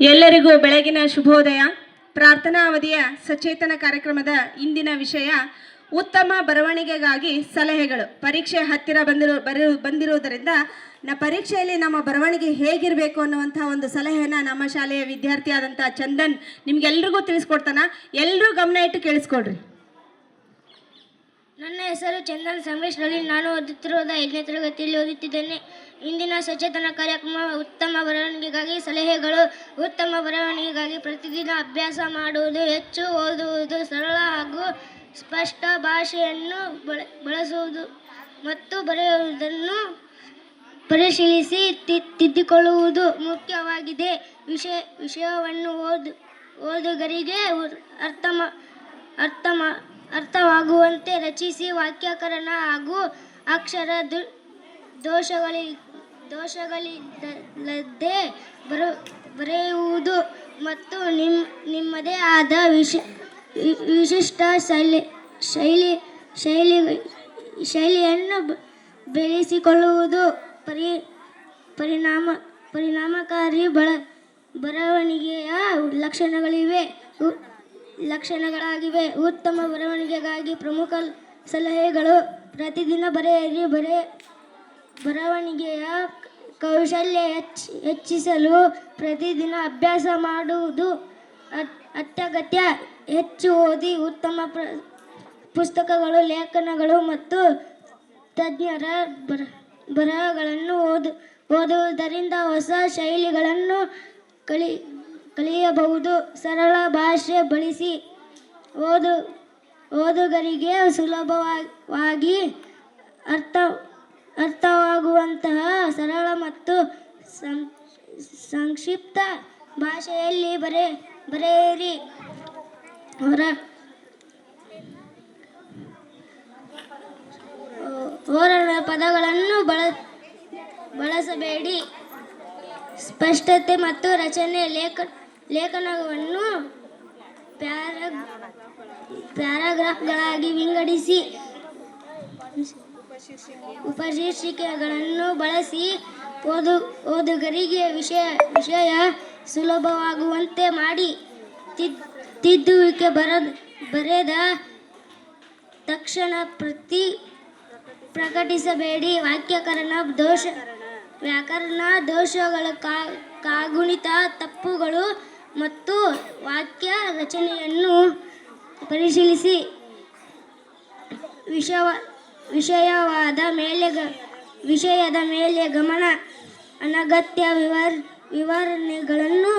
ಎಲ್ಲರಿಗೂ ಬೆಳಗಿನ ಶುಭೋದಯ. ಪ್ರಾರ್ಥನಾ ಅವಧಿಯ ಸಚೇತನ ಕಾರ್ಯಕ್ರಮದ ಇಂದಿನ ವಿಷಯ ಉತ್ತಮ ಬರವಣಿಗೆಗಾಗಿ ಸಲಹೆಗಳು. ಪರೀಕ್ಷೆ ಹತ್ತಿರ ಬಂದಿರುವುದರಿಂದ ಪರೀಕ್ಷೆಯಲ್ಲಿ ನಮ್ಮ ಬರವಣಿಗೆ ಹೇಗಿರಬೇಕು ಅನ್ನುವಂಥ ಒಂದು ಸಲಹೆಯನ್ನು ನಮ್ಮ ಶಾಲೆಯ ವಿದ್ಯಾರ್ಥಿಯಾದಂಥ ಚಂದನ್ ನಿಮ್ಗೆಲ್ರಿಗೂ ತಿಳಿಸ್ಕೊಡ್ತಾನ. ಎಲ್ಲರೂ ಗಮನ ಇಟ್ಟು ಕೇಳಿಸ್ಕೊಡ್ರಿ. ನನ್ನ ಹೆಸರು ಚಂದನ್ ಸಂಗಮೇಶ್ ರಳಿ. ನಾನು ಓದುತ್ತಿರುವುದು 5ನೇ ತರಗತಿಯಲ್ಲಿ ಓದುತ್ತಿದ್ದೇನೆ. ಇಂದಿನ ಸಚೇತನ ಕಾರ್ಯಕ್ರಮ ಉತ್ತಮ ಬರವಣಿಗೆಗಾಗಿ ಸಲಹೆಗಳು. ಉತ್ತಮ ಬರವಣಿಗೆಗಾಗಿ ಪ್ರತಿದಿನ ಅಭ್ಯಾಸ ಮಾಡುವುದು, ಹೆಚ್ಚು ಓದುವುದು, ಸರಳ ಹಾಗೂ ಸ್ಪಷ್ಟ ಭಾಷೆಯನ್ನು ಬಳಸುವುದು ಮತ್ತು ಬರೆಯುವುದನ್ನು ಪರಿಶೀಲಿಸಿ ತಿದ್ದಿಕೊಳ್ಳುವುದು ಮುಖ್ಯವಾಗಿದೆ. ವಿಷಯವನ್ನು ಓದುಗರಿಗೆ ಅರ್ಥವಾಗುವಂತೆ ರಚಿಸಿ ವಾಕ್ಯಕರಣ ಹಾಗೂ ಅಕ್ಷರ ದೋಷಗಳಿಲ್ಲದೆ ಬರೆಯುವುದು ಮತ್ತು ನಿಮ್ಮದೇ ಆದ ವಿಶಿಷ್ಟ ಶೈಲಿಯನ್ನು ಬೆಳೆಸಿಕೊಳ್ಳುವುದು ಪರಿಣಾಮಕಾರಿ ಬರವಣಿಗೆಯ ಲಕ್ಷಣಗಳಾಗಿವೆ. ಉತ್ತಮ ಬರವಣಿಗೆಗಾಗಿ ಪ್ರಮುಖ ಸಲಹೆಗಳು: ಪ್ರತಿದಿನ ಬರೆಯಿರಿ. ಬರವಣಿಗೆಯ ಕೌಶಲ್ಯ ಹೆಚ್ಚಿಸಲು ಪ್ರತಿದಿನ ಅಭ್ಯಾಸ ಮಾಡುವುದು ಅತ್ಯಗತ್ಯ. ಹೆಚ್ಚು ಓದಿ. ಉತ್ತಮ ಪುಸ್ತಕಗಳು, ಲೇಖನಗಳು ಮತ್ತು ತಜ್ಞರ ಬರಹಗಳನ್ನು ಓದುವುದರಿಂದ ಹೊಸ ಶೈಲಿಗಳನ್ನು ಕಲಿಯಬಹುದು. ಸರಳ ಭಾಷೆ ಬಳಸಿ. ಓದುಗರಿಗೆ ಸುಲಭವಾಗಿ ಅರ್ಥವಾಗುವಂತಹ ಸರಳ ಮತ್ತು ಸಂಕ್ಷಿಪ್ತ ಭಾಷೆಯಲ್ಲಿ ಬರೆಯಿರಿ. ಹೊರಡ ಪದಗಳನ್ನು ಬಳಸಬೇಡಿ. ಸ್ಪಷ್ಟತೆ ಮತ್ತು ರಚನೆ. ಲೇಖನವನ್ನು ಪ್ಯಾರಾಗ್ರಾಫ್ಗಳಾಗಿ ವಿಂಗಡಿಸಿ ಉಪಶೀರ್ಷಿಕೆಗಳನ್ನು ಬಳಸಿ. ಓದುಗರಿಗೆ ವಿಷಯ ಸುಲಭವಾಗುವಂತೆ ಮಾಡಿ. ತಿದ್ದುವಿಕೆ ಬರೆದ ತಕ್ಷಣ ಪ್ರಕಟಿಸಬೇಡಿ. ವ್ಯಾಕರಣ ದೋಷಗಳ, ಕಾಗುಣಿತ ತಪ್ಪುಗಳು ಮತ್ತು ವಾಕ್ಯ ರಚನೆಯನ್ನು ಪರಿಶೀಲಿಸಿ. ವಿಷಯದ ಮೇಲೆ ಗಮನ. ಅನಗತ್ಯ ವಿವರಣೆಗಳನ್ನು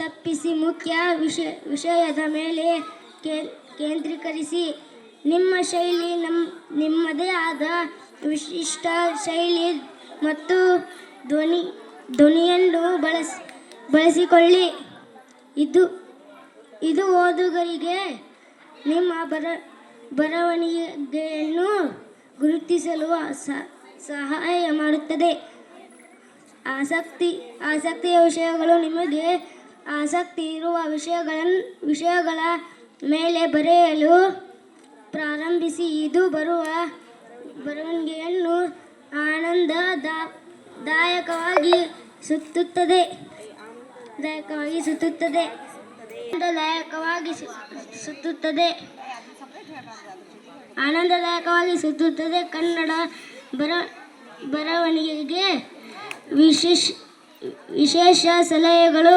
ತಪ್ಪಿಸಿ ಮುಖ್ಯ ವಿಷಯದ ಮೇಲೆ ಕೇಂದ್ರೀಕರಿಸಿ. ನಿಮ್ಮ ಶೈಲಿ. ನಿಮ್ಮದೇ ಆದ ವಿಶಿಷ್ಟ ಶೈಲಿ ಮತ್ತು ಧ್ವನಿಯನ್ನು ಬಳಸಿಕೊಳ್ಳಿ. ಇದು ಓದುಗರಿಗೆ ನಿಮ್ಮ ಬರವಣಿಗೆಯನ್ನು ಗುರುತಿಸಲು ಸಹಾಯ ಮಾಡುತ್ತದೆ. ಆಸಕ್ತಿಯ ವಿಷಯಗಳು. ನಿಮಗೆ ಆಸಕ್ತಿ ಇರುವ ವಿಷಯಗಳ ಮೇಲೆ ಬರೆಯಲು ಪ್ರಾರಂಭಿಸಿ. ಇದು ಬರವಣಿಗೆಯನ್ನು ಆನಂದದಾಯಕವಾಗಿ ಸುತ್ತುತ್ತದೆ. ಕನ್ನಡ ಬರವಣಿಗೆಗೆ ವಿಶೇಷ ಸಲಹೆಗಳು: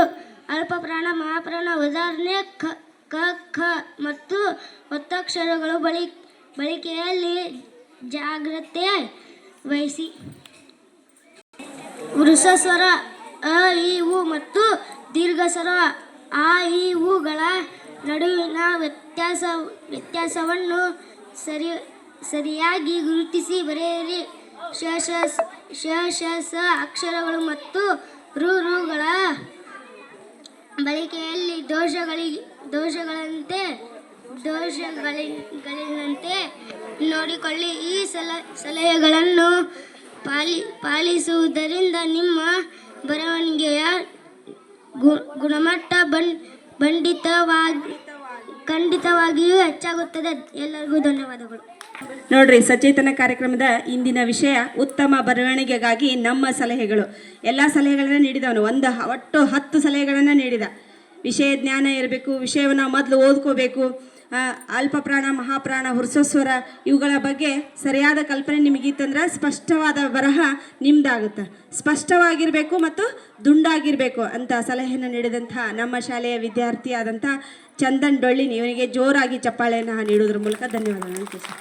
ಅಲ್ಪಪ್ರಾಣ, ಮಹಾಪ್ರಾಣ, ಉದಾಹರಣೆ, ಕ, ಖ ಮತ್ತು ಒತ್ತಕ್ಷರಗಳು ಬಳಕೆಯಲ್ಲಿ ಜಾಗ್ರತೆ ವಹಿಸಿ. ವೃಷಸ್ವರ ಅ, ಇ, ಉ ಮತ್ತು ದೀರ್ಘಸ್ವರ ಆ, ಇ, ಉಗಳ ನಡುವಿನ ವ್ಯತ್ಯಾಸವನ್ನು ಸರಿಯಾಗಿ ಗುರುತಿಸಿ ಬರೆಯಿರಿ. ಶ, ಸ ಅಕ್ಷರಗಳು ಮತ್ತು ಋಗಳ ಬಳಕೆಯಲ್ಲಿ ದೋಷಗಳಿಲ್ಲದಂತೆ ನೋಡಿಕೊಳ್ಳಿ. ಈ ಸಲಹೆಗಳನ್ನು ಪಾಲಿಸುವುದರಿಂದ ನಿಮ್ಮ ಬರವಣಿಗೆಯ ಗುಣಮಟ್ಟ ಖಂಡಿತವಾಗಿಯೂ ಹೆಚ್ಚಾಗುತ್ತದೆ. ಎಲ್ಲರಿಗೂ ಧನ್ಯವಾದಗಳು. ನೋಡ್ರಿ, ಸಚೇತನ ಕಾರ್ಯಕ್ರಮದ ಇಂದಿನ ವಿಷಯ ಉತ್ತಮ ಬರವಣಿಗೆಗಾಗಿ ನಮ್ಮ ಸಲಹೆಗಳು. ಎಲ್ಲ ಸಲಹೆಗಳನ್ನ ನೀಡಿದವನು, ಒಟ್ಟು 10 ಸಲಹೆಗಳನ್ನು ನೀಡಿದ. ವಿಷಯ ಜ್ಞಾನ ಇರಬೇಕು, ವಿಷಯವನ್ನು ಮೊದಲು ಓದ್ಕೋಬೇಕು, ಅಲ್ಪಪ್ರಾಣ, ಮಹಾಪ್ರಾಣ, ಹುರ್ಸಸ್ವರ ಇವುಗಳ ಬಗ್ಗೆ ಸರಿಯಾದ ಕಲ್ಪನೆ ನಿಮಗಿತ್ತಂದ್ರೆ ಸ್ಪಷ್ಟವಾದ ಬರಹ ನಿಮ್ದಾಗುತ್ತೆ. ಸ್ಪಷ್ಟವಾಗಿರಬೇಕು ಮತ್ತು ದುಂಡಾಗಿರಬೇಕು ಅಂತ ಸಲಹೆಯನ್ನು ನೀಡಿದಂಥ ನಮ್ಮ ಶಾಲೆಯ ವಿದ್ಯಾರ್ಥಿಯಾದಂಥ ಚಂದನ್ ಡೊಳ್ಳಿನಿ ಇವನಿಗೆ ಜೋರಾಗಿ ಚಪ್ಪಾಳೆಯನ್ನು ನೀಡುವುದರ ಮೂಲಕ ಧನ್ಯವಾದಗಳನ್ನು ತಿಳಿಸಿ.